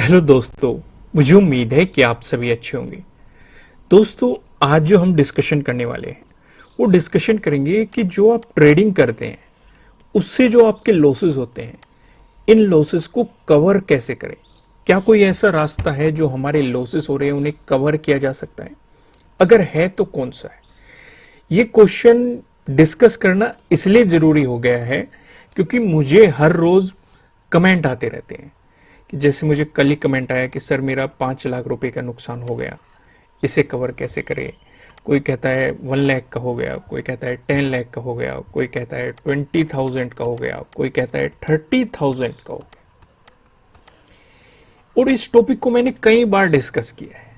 Hello दोस्तों। मुझे उम्मीद है कि आप सभी अच्छे होंगे। दोस्तों, आज जो हम डिस्कशन करने वाले हैं वो डिस्कशन करेंगे कि जो आप ट्रेडिंग करते हैं उससे जो आपके लॉसेस होते हैं, इन लॉसेस को कवर कैसे करें। क्या कोई ऐसा रास्ता है जो हमारे लॉसेस हो रहे हैं उन्हें कवर किया जा सकता है? अगर है तो कौन सा है? ये क्वेश्चन डिस्कस करना इसलिए जरूरी हो गया है क्योंकि मुझे हर रोज कमेंट आते रहते हैं कि जैसे मुझे कल ही कमेंट आया कि सर मेरा 5 लाख रुपए का नुकसान हो गया, इसे कवर कैसे करें। कोई कहता है 1 लाख का हो गया, कोई कहता है 10 लाख का हो गया, कोई कहता है 20,000 का हो गया, कोई कहता है 30,000 का हो गया। और इस टॉपिक को मैंने कई बार डिस्कस किया है,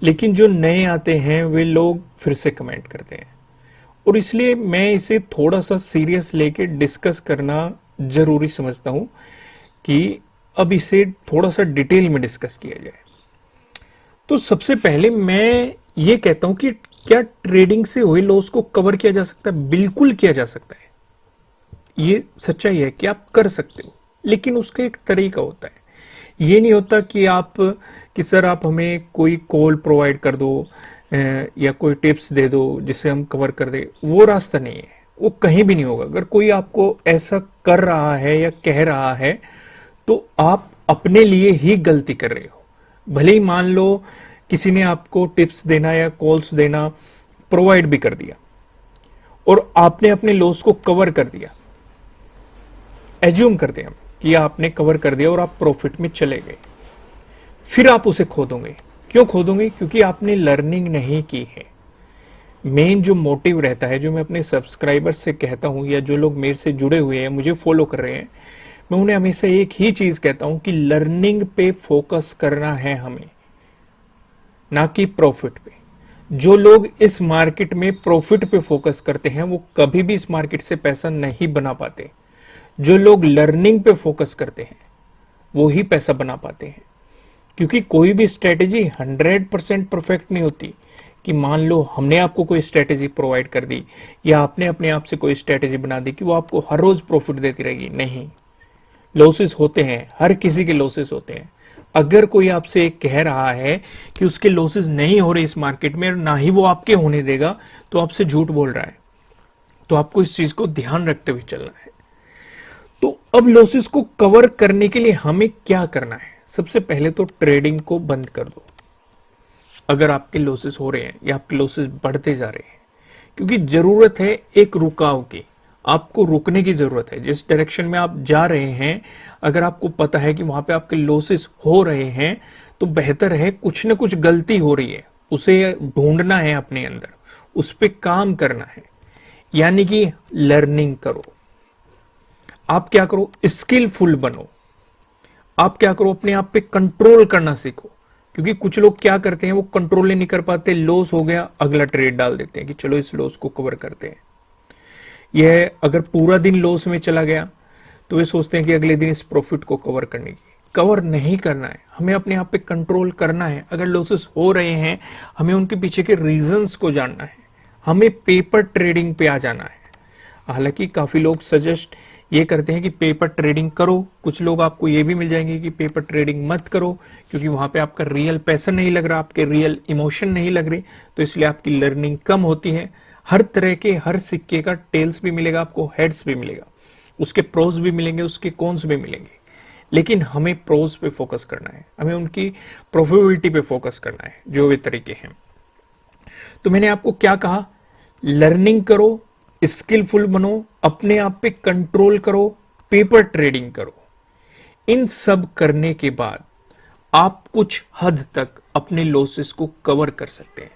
लेकिन जो नए आते हैं वे लोग फिर से कमेंट करते हैं और इसलिए मैं इसे थोड़ा सा सीरियस लेके डिस्कस करना जरूरी समझता हूं कि अब इसे थोड़ा सा डिटेल में डिस्कस किया जाए। तो सबसे पहले मैं ये कहता हूं कि क्या ट्रेडिंग से हुए लॉस को कवर किया जा सकता है? बिल्कुल किया जा सकता है। ये सच्चाई है कि आप कर सकते हो, लेकिन उसका एक तरीका होता है। ये नहीं होता कि सर आप हमें कोई कॉल प्रोवाइड कर दो या कोई टिप्स दे दो जिसे हम कवर कर दे। वो रास्ता नहीं है, वो कहीं भी नहीं होगा। अगर कोई आपको ऐसा कर रहा है या कह रहा है तो आप अपने लिए ही गलती कर रहे हो। भले ही मान लो किसी ने आपको टिप्स देना या कॉल्स देना प्रोवाइड भी कर दिया और आपने अपने लॉस को कवर कर दिया। एज्यूम करते हैं हम कि आपने कवर कर दिया और आप प्रॉफिट में चले गए, फिर आप उसे खो दोगे। क्यों खो दोगे? क्योंकि आपने लर्निंग नहीं की है। मेन जो मोटिव रहता है, जो मैं अपने सब्सक्राइबर्स से कहता हूं या जो लोग मेरे से जुड़े हुए हैं, मुझे फॉलो कर रहे हैं, मैं उन्हें हमेशा एक ही चीज कहता हूं कि लर्निंग पे फोकस करना है हमें, ना कि प्रॉफिट पे। जो लोग इस मार्केट में प्रॉफिट पे फोकस करते हैं वो कभी भी इस मार्केट से पैसा नहीं बना पाते। जो लोग लर्निंग पे फोकस करते हैं वो ही पैसा बना पाते हैं। क्योंकि कोई भी स्ट्रेटेजी 100% परफेक्ट नहीं होती कि मान लो हमने आपको कोई स्ट्रेटेजी प्रोवाइड कर दी या आपने अपने आप से कोई स्ट्रेटेजी बना दी कि वो आपको हर रोज प्रॉफिट देती रहेगी। नहीं, लॉसेस होते हैं, हर किसी के लॉसेस होते हैं। अगर कोई आपसे कह रहा है कि उसके लॉसेस नहीं हो रहे इस मार्केट में और ना ही वो आपके होने देगा, तो आपसे झूठ बोल रहा है। तो आपको इस चीज को ध्यान रखते हुए चलना है। तो अब लॉसेस को कवर करने के लिए हमें क्या करना है? सबसे पहले तो ट्रेडिंग को बंद कर दो अगर आपके लॉसेस हो रहे हैं या आपके लॉसेस बढ़ते जा रहे हैं। क्योंकि जरूरत है एक रुकाव की, आपको रुकने की जरूरत है। जिस डायरेक्शन में आप जा रहे हैं, अगर आपको पता है कि वहां पे आपके लॉसेस हो रहे हैं, तो बेहतर है कुछ ना कुछ गलती हो रही है, उसे ढूंढना है अपने अंदर, उस पर काम करना है। यानी कि लर्निंग करो। आप क्या करो? स्किलफुल बनो। आप क्या करो? अपने आप पे कंट्रोल करना सीखो। क्योंकि कुछ लोग क्या करते हैं, वो कंट्रोल नहीं कर पाते, लॉस हो गया, अगला ट्रेड डाल देते हैं कि चलो इस लॉस को कवर करते हैं। यह अगर पूरा दिन लॉस में चला गया तो वे सोचते हैं कि अगले दिन इस प्रॉफिट को कवर करने की। कवर नहीं करना है, हमें अपने आप पे कंट्रोल करना है। अगर लॉसेस हो रहे हैं, हमें उनके पीछे के रीजंस को जानना है, हमें पेपर ट्रेडिंग पे आ जाना है। हालांकि काफी लोग सजेस्ट ये करते हैं कि पेपर ट्रेडिंग करो, कुछ लोग आपको ये भी मिल जाएंगे कि पेपर ट्रेडिंग मत करो क्योंकि वहां पे आपका रियल पैसा नहीं लग रहा, आपके रियल इमोशन नहीं लग रहे, तो इसलिए आपकी लर्निंग कम होती है। हर तरह के, हर सिक्के का टेल्स भी मिलेगा आपको, हेड्स भी मिलेगा, उसके प्रोज भी मिलेंगे, उसके कॉन्स भी मिलेंगे। लेकिन हमें प्रोज पे फोकस करना है, हमें उनकी प्रोफिटेबिलिटी पे फोकस करना है, जो वे तरीके हैं। तो मैंने आपको क्या कहा? लर्निंग करो, स्किलफुल बनो, अपने आप पे कंट्रोल करो, पेपर ट्रेडिंग करो। इन सब करने के बाद आप कुछ हद तक अपने लॉसेस को कवर कर सकते हैं।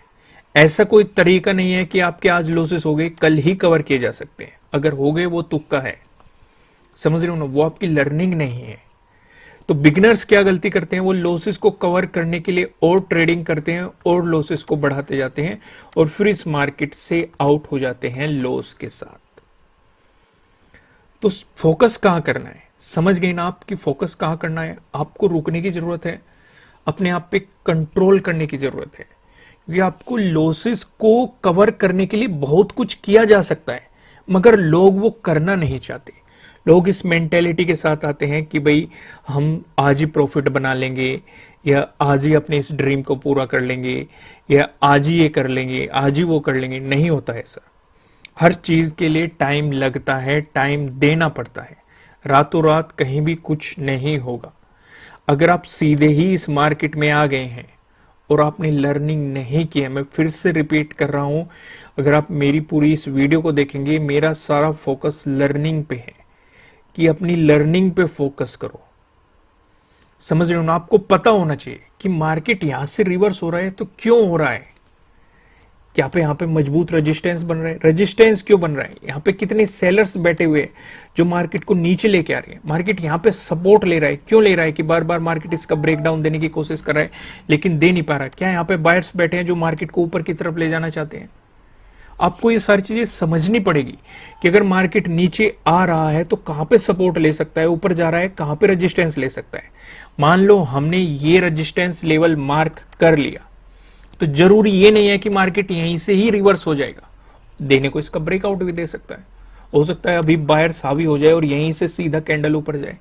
ऐसा कोई तरीका नहीं है कि आपके आज लॉसेस हो गए कल ही कवर किए जा सकते हैं। अगर हो गए वो तुक्का है, समझ रहे हो ना, वो आपकी लर्निंग नहीं है। तो बिगिनर्स क्या गलती करते हैं? वो लॉसेस को कवर करने के लिए और ट्रेडिंग करते हैं और लॉसेस को बढ़ाते जाते हैं और फिर इस मार्केट से आउट हो जाते हैं लॉस के साथ। तो फोकस कहां करना है? समझ गए ना आप कि फोकस कहां करना है? आपको रुकने की जरूरत है, अपने आप पे कंट्रोल करने की जरूरत है। क्योंकि आपको लॉसेस को कवर करने के लिए बहुत कुछ किया जा सकता है, मगर लोग वो करना नहीं चाहते। लोग इस मेंटेलिटी के साथ आते हैं कि भाई हम आज ही प्रॉफिट बना लेंगे, या आज ही अपने इस ड्रीम को पूरा कर लेंगे, या आज ही ये कर लेंगे, आज ही वो कर लेंगे। नहीं होता है सर। हर चीज के लिए टाइम लगता है, टाइम देना पड़ता है। रातों रात कहीं भी कुछ नहीं होगा। अगर आप सीधे ही इस मार्केट में आ गए हैं और आपने लर्निंग नहीं की है, मैं फिर से रिपीट कर रहा हूं, अगर आप मेरी पूरी इस वीडियो को देखेंगे, मेरा सारा फोकस लर्निंग पे है कि अपनी लर्निंग पे फोकस करो। समझ रहे हो ना? आपको पता होना चाहिए कि मार्केट यहां से रिवर्स हो रहा है तो क्यों हो रहा है, क्या पे यहाँ पे मजबूत रेजिस्टेंस बन रहा है। रेजिस्टेंस क्यों बन रहा है? यहाँ पे कितने सेलर्स बैठे हुए हैं जो मार्केट को नीचे लेके आ रहे हैं। मार्केट यहाँ पे सपोर्ट ले रहा है, क्यों ले रहा है? कि बार बार मार्केट इसका ब्रेकडाउन देने की कोशिश कर रहा है लेकिन दे नहीं पा रहा। क्या यहाँ पे बायर्स बैठे हैं जो मार्केट को ऊपर की तरफ ले जाना चाहते हैं? आपको ये सारी चीजें समझनी पड़ेगी कि अगर मार्केट नीचे आ रहा है तो कहां पे सपोर्ट ले सकता है, ऊपर जा रहा है कहां पे रेजिस्टेंस ले सकता है। मान लो हमने ये रेजिस्टेंस लेवल मार्क कर लिया तो जरूरी ये नहीं है कि मार्केट यहीं से ही रिवर्स हो जाएगा। देने को इसका ब्रेकआउट भी दे सकता है। हो सकता है अभी बायर्स हावी हो जाए और यहीं से सीधा कैंडल ऊपर जाए,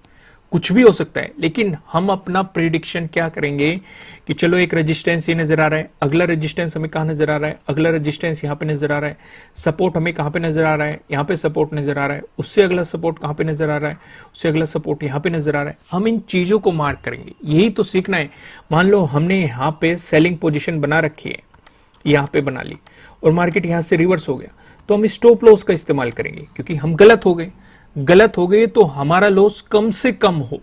कुछ भी हो सकता है। लेकिन हम अपना प्रिडिक्शन क्या करेंगे कि चलो एक रेजिस्टेंस ये नजर आ रहा है, अगला रेजिस्टेंस हमें कहां नजर आ रहा है, अगला रेजिस्टेंस यहां पे नजर आ रहा है, सपोर्ट हमें कहां पे नजर आ रहा है, यहां पे सपोर्ट नजर आ रहा है, उससे अगला सपोर्ट कहां पे नजर आ रहा है, उससे अगला सपोर्ट यहां पे नजर आ रहा है। हम इन चीजों को मार्क करेंगे, यही तो सीखना है। मान लो हमने यहाँ पे सेलिंग पोजिशन बना रखी है, यहाँ पे बना ली और मार्केट यहां से रिवर्स हो गया तो हम स्टॉप लॉस का इस्तेमाल करेंगे, क्योंकि हम गलत हो गए। गलत हो गए तो हमारा लॉस कम से कम हो।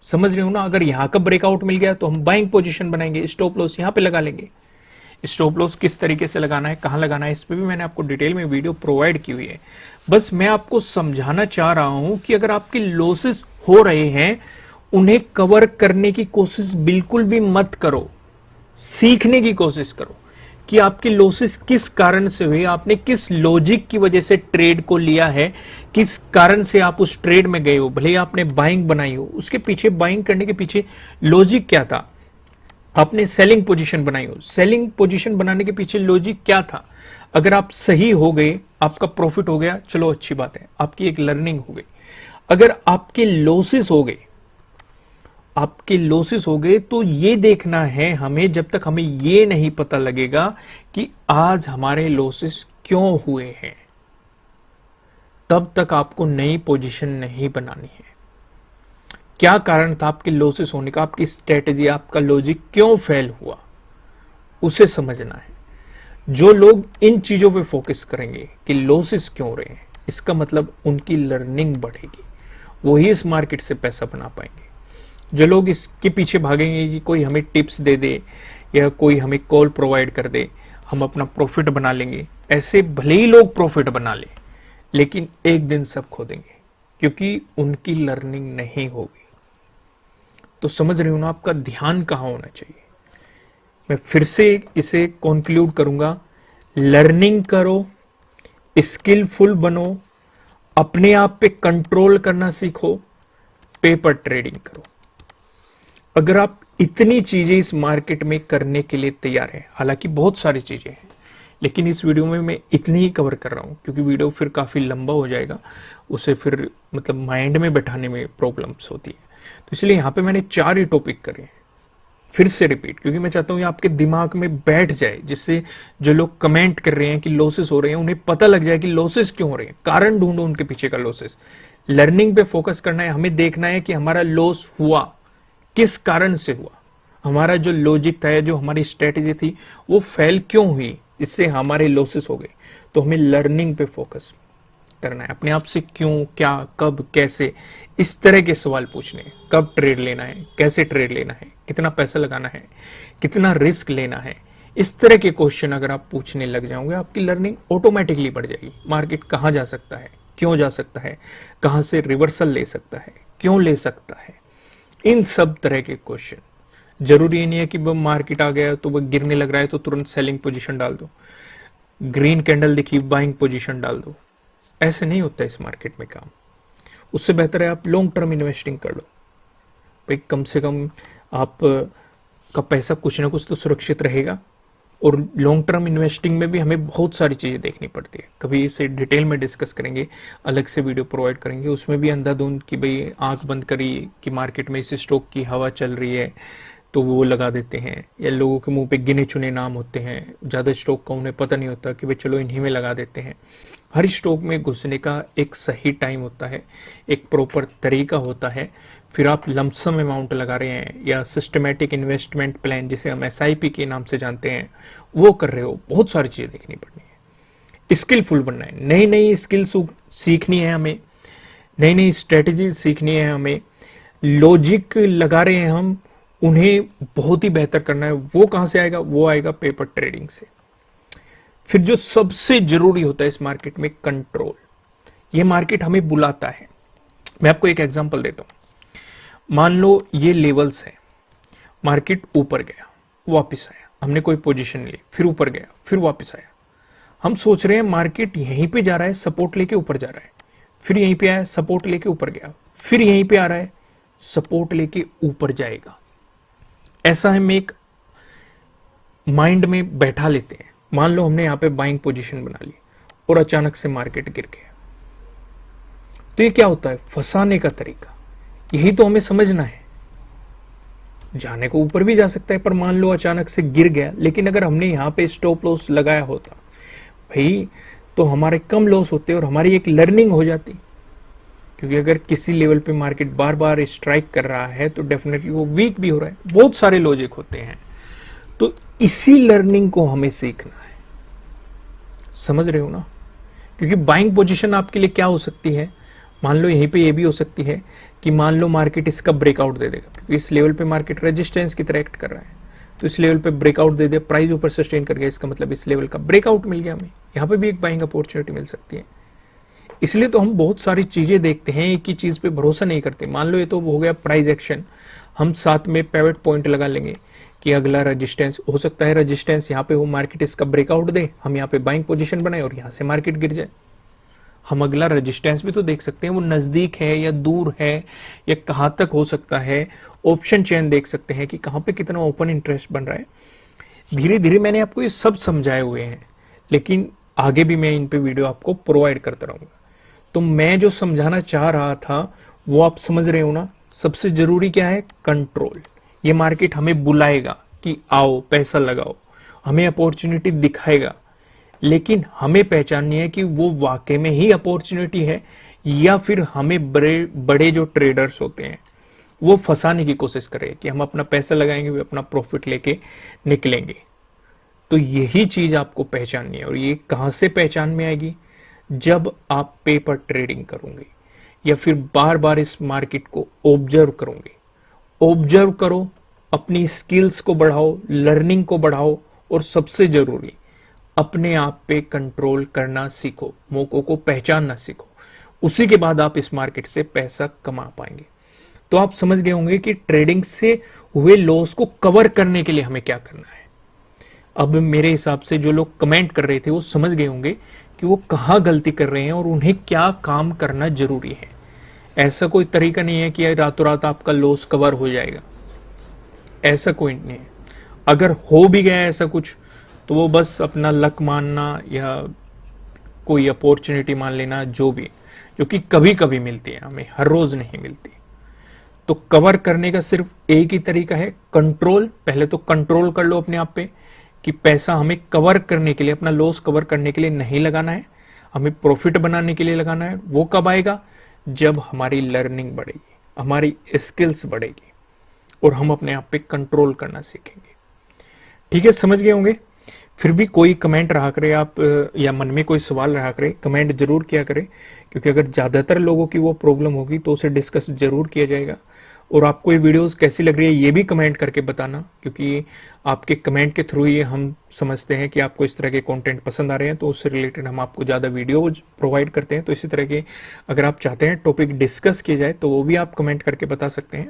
समझ रहे हो ना? अगर यहां का ब्रेकआउट मिल गया तो हम बाइंग पोजीशन बनाएंगे, स्टॉप लॉस यहां पे लगा लेंगे। स्टॉप लॉस किस तरीके से लगाना है, कहां लगाना है, इस पे भी मैंने आपको डिटेल में वीडियो प्रोवाइड की हुई है। बस मैं आपको समझाना चाह रहा हूं कि अगर आपके लॉसेस हो रहे हैं उन्हें कवर करने की कोशिश बिल्कुल भी मत करो। सीखने की कोशिश करो कि आपके लॉसेस किस कारण से हुए, आपने किस लॉजिक की वजह से ट्रेड को लिया है, किस कारण से आप उस ट्रेड में गए हो। भले आपने बाइंग बनाई हो, उसके पीछे बाइंग करने के पीछे लॉजिक क्या था। आपने सेलिंग पोजीशन बनाई हो, सेलिंग पोजीशन बनाने के पीछे लॉजिक क्या था। अगर आप सही हो गए, आपका प्रॉफिट हो गया, चलो अच्छी बात है, आपकी एक लर्निंग हो गई। अगर आपके लॉसेस हो गए, आपके लॉसेस हो गए तो ये देखना है हमें, जब तक हमें ये नहीं पता लगेगा कि आज हमारे लॉसेस क्यों हुए हैं, तब तक आपको नई पोजीशन नहीं बनानी है। क्या कारण था आपके लॉसेस होने का, आपकी स्ट्रेटेजी, आपका लॉजिक क्यों फेल हुआ, उसे समझना है। जो लोग इन चीजों पे फोकस करेंगे कि लॉसेस क्यों हो रहे हैं, इसका मतलब उनकी लर्निंग बढ़ेगी, वही इस मार्केट से पैसा बना पाएंगे। जो लोग इसके पीछे भागेंगे कि कोई हमें टिप्स दे दे या कोई हमें कॉल प्रोवाइड कर दे, हम अपना प्रॉफिट बना लेंगे, ऐसे भले ही लोग प्रॉफिट बना ले लेकिन एक दिन सब खो देंगे, क्योंकि उनकी लर्निंग नहीं होगी। तो समझ रही हूं ना? आपका ध्यान कहां होना चाहिए। मैं फिर से इसे कंक्लूड करूंगा, लर्निंग करो, स्किलफुल बनो, अपने आप पे कंट्रोल करना सीखो, पेपर ट्रेडिंग करो। अगर आप इतनी चीजें इस मार्केट में करने के लिए तैयार हैं, हालांकि बहुत सारी चीजें हैं, लेकिन इस वीडियो में मैं इतनी ही कवर कर रहा हूं क्योंकि वीडियो फिर काफी लंबा हो जाएगा, उसे फिर मतलब माइंड में बैठाने में प्रॉब्लम्स होती है। तो इसलिए यहां पे मैंने 4 ही टॉपिक करे हैं। फिर से रिपीट, क्योंकि मैं चाहता हूं ये आपके दिमाग में बैठ जाए, जिससे जो लोग कमेंट कर रहे हैं कि लॉसेस हो रहे हैं, उन्हें पता लग जाए कि लॉसेस क्यों हो रहे हैं, कारण ढूंढो उनके पीछे का लॉसेस। लर्निंग पे फोकस करना है, हमें देखना है कि हमारा लॉस हुआ किस कारण से हुआ, हमारा जो लॉजिक था, जो हमारी स्ट्रेटेजी थी वो फेल क्यों हुई, इससे हमारे लॉसेस हो गए। तो हमें लर्निंग पे फोकस करना है, अपने आप से क्यों, क्या, कब, कैसे, इस तरह के सवाल पूछने हैं। कब ट्रेड लेना है, कैसे ट्रेड लेना है, कितना पैसा लगाना है, कितना रिस्क लेना है, इस तरह के क्वेश्चन अगर आप पूछने लग जाओगे, आपकी लर्निंग ऑटोमेटिकली बढ़ जाएगी। मार्केट कहां जा सकता है, क्यों जा सकता है, कहां से रिवर्सल ले सकता है, क्यों ले सकता है, इन सब तरह के क्वेश्चन। जरूरी नहीं है कि वो मार्केट आ गया तो वो गिरने लग रहा है तो तुरंत सेलिंग पोजीशन डाल दो, ग्रीन कैंडल दिखी बाइंग पोजीशन डाल दो। ऐसे नहीं होता इस मार्केट में काम। उससे बेहतर है आप लॉन्ग टर्म इन्वेस्टिंग कर लो भाई, कम से कम आप का पैसा कुछ ना कुछ तो सुरक्षित रहेगा। और लॉन्ग टर्म इन्वेस्टिंग में भी हमें बहुत सारी चीज़ें देखनी पड़ती है। कभी इसे डिटेल में डिस्कस करेंगे, अलग से वीडियो प्रोवाइड करेंगे, उसमें भी अंधाधुंध कि भाई आंख बंद करी कि मार्केट में इस स्टॉक की हवा चल रही है तो वो लगा देते हैं, या लोगों के मुंह पे गिने चुने नाम होते हैं, ज़्यादा स्टॉक का उन्हें पता नहीं होता कि भाई चलो इन्हीं में लगा देते हैं। हर स्टॉक में घुसने का एक सही टाइम होता है, एक प्रॉपर तरीका होता है। फिर आप लमसम अमाउंट लगा रहे हैं या सिस्टमेटिक इन्वेस्टमेंट प्लान जिसे हम SIP के नाम से जानते हैं वो कर रहे हो, बहुत सारी चीज़ें देखनी पड़नी है। स्किलफुल बनना है, नई नई स्किल सीखनी है हमें, नई नई स्ट्रेटजी सीखनी है हमें, लॉजिक लगा रहे हैं हम, उन्हें बहुत ही बेहतर करना है। वो कहाँ से आएगा? वो आएगा पेपर ट्रेडिंग से। फिर जो सबसे जरूरी होता है इस मार्केट में, कंट्रोल। ये मार्केट हमें बुलाता है। मैं आपको एक एग्जांपल देता हूं। मान लो ये लेवल्स है, मार्केट ऊपर गया, वापस आया, हमने कोई पोजीशन ली, फिर ऊपर गया, फिर वापस आया। हम सोच रहे हैं मार्केट यहीं पे जा रहा है, सपोर्ट लेके ऊपर जा रहा है, फिर यहीं पे आया, सपोर्ट लेके ऊपर गया, फिर यहीं पे आ रहा है, सपोर्ट लेके ऊपर जाएगा। ऐसा हम एक माइंड में बैठा लेते हैं। मान लो हमने यहां पे बाइंग पोजीशन बना ली और अचानक से मार्केट गिर गया, तो ये क्या होता है? फंसाने का तरीका। यही तो हमें समझना है। जाने को ऊपर भी जा सकता है, पर मान लो अचानक से गिर गया, लेकिन अगर हमने यहां पे स्टॉप लॉस लगाया होता भाई, तो हमारे कम लॉस होते और हमारी एक लर्निंग हो जाती। क्योंकि अगर किसी लेवल पे मार्केट बार बार स्ट्राइक कर रहा है तो डेफिनेटली वो वीक भी हो रहा है। बहुत सारे लॉजिक होते हैं, तो इसी लर्निंग को हमें सीखना है। समझ रहे हो ना? क्योंकि बाइंग पोजीशन आपके लिए क्या हो सकती है? मान लो यहीं पे ये भी हो सकती है कि मान लो मार्केट इसका ब्रेकआउट दे देगा, क्योंकि इस लेवल पे मार्केट रेजिस्टेंस की तरह एक्ट कर रहा है, तो इस लेवल पे ब्रेकआउट दे दे, प्राइस ऊपर सस्टेन कर गया, इसका मतलब इस लेवल का ब्रेकआउट मिल गया हमें, यहाँ पे भी एक बाइंग अपॉर्चुनिटी मिल सकती है। इसलिए तो हम बहुत सारी चीजें देखते हैं, एक ही चीज पे भरोसा नहीं करते। मान लो ये तो हो गया प्राइस एक्शन, हम साथ में पिवट पॉइंट लगा लेंगे कि अगला रेजिस्टेंस हो सकता है, रेजिस्टेंस यहाँ पे हो, मार्केट इसका ब्रेकआउट दे, हम यहाँ पे बाइंग पोजीशन बनाए और यहाँ से मार्केट गिर जाए। हम अगला रेजिस्टेंस भी तो देख सकते हैं, वो नजदीक है या दूर है या कहाँ तक हो सकता है। ऑप्शन चेन देख सकते हैं कि कहाँ पे कितना ओपन इंटरेस्ट बन रहा है। धीरे धीरे मैंने आपको ये सब समझाए हुए हैं, लेकिन आगे भी मैं इन पे वीडियो आपको प्रोवाइड करता रहूंगा। तो मैं जो समझाना चाह रहा था वो आप समझ रहे हो ना? सबसे जरूरी क्या है? कंट्रोल। ये मार्केट हमें बुलाएगा कि आओ पैसा लगाओ, हमें अपॉर्चुनिटी दिखाएगा, लेकिन हमें पहचाननी है कि वो वाकई में ही अपॉर्चुनिटी है या फिर हमें बड़े बड़े जो ट्रेडर्स होते हैं वो फंसाने की कोशिश कर रहे हैं कि हम अपना पैसा लगाएंगे, वे अपना प्रॉफिट लेके निकलेंगे। तो यही चीज आपको पहचाननी है। और ये कहां से पहचान में आएगी? जब आप पेपर ट्रेडिंग करोगे या फिर बार बार इस मार्केट को ऑब्जर्व करोगे। ऑब्जर्व करो, अपनी स्किल्स को बढ़ाओ, लर्निंग को बढ़ाओ, और सबसे जरूरी अपने आप पे कंट्रोल करना सीखो, मौकों को पहचानना सीखो। उसी के बाद आप इस मार्केट से पैसा कमा पाएंगे। तो आप समझ गए होंगे कि ट्रेडिंग से हुए लॉस को कवर करने के लिए हमें क्या करना है। अब मेरे हिसाब से जो लोग कमेंट कर रहे थे वो समझ गए होंगे कि वो कहाँ गलती कर रहे हैं और उन्हें क्या काम करना जरूरी है। ऐसा कोई तरीका नहीं है कि रातों रात आपका लॉस कवर हो जाएगा, ऐसा कोई नहीं है। अगर हो भी गया ऐसा कुछ तो वो बस अपना लक मानना या कोई अपॉर्चुनिटी मान लेना, जो भी, जो कि कभी कभी मिलती है, हमें हर रोज नहीं मिलती। तो कवर करने का सिर्फ एक ही तरीका है, कंट्रोल। पहले तो कंट्रोल कर लो अपने आप पे कि पैसा हमें कवर करने के लिए, अपना लॉस कवर करने के लिए नहीं लगाना है, हमें प्रॉफिट बनाने के लिए लगाना है। वो कब आएगा? जब हमारी लर्निंग बढ़ेगी, हमारी स्किल्स बढ़ेगी और हम अपने आप पे कंट्रोल करना सीखेंगे। ठीक है, समझ गए होंगे। फिर भी कोई कमेंट रहा करे आप, या मन में कोई सवाल रहा करे, कमेंट जरूर किया करें, क्योंकि अगर ज़्यादातर लोगों की वो प्रॉब्लम होगी तो उसे डिस्कस जरूर किया जाएगा। और आपको ये वीडियोस कैसी लग रही है ये भी कमेंट करके बताना, क्योंकि आपके कमेंट के थ्रू ही हम समझते हैं कि आपको इस तरह के कंटेंट पसंद आ रहे हैं, तो उससे रिलेटेड हम आपको ज़्यादा वीडियोज प्रोवाइड करते हैं। तो इसी तरह के अगर आप चाहते हैं टॉपिक डिस्कस किया जाए तो वो भी आप कमेंट करके बता सकते हैं।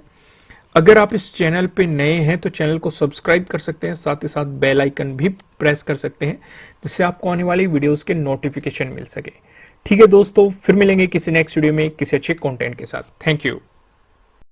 अगर आप इस चैनल पे नए हैं तो चैनल को सब्सक्राइब कर सकते हैं, साथ ही साथ बेल आइकन भी प्रेस कर सकते हैं, जिससे आपको आने वाली वीडियोस के नोटिफिकेशन मिल सके। ठीक है दोस्तों, फिर मिलेंगे किसी नेक्स्ट वीडियो में किसी अच्छे कंटेंट के साथ। Thank you.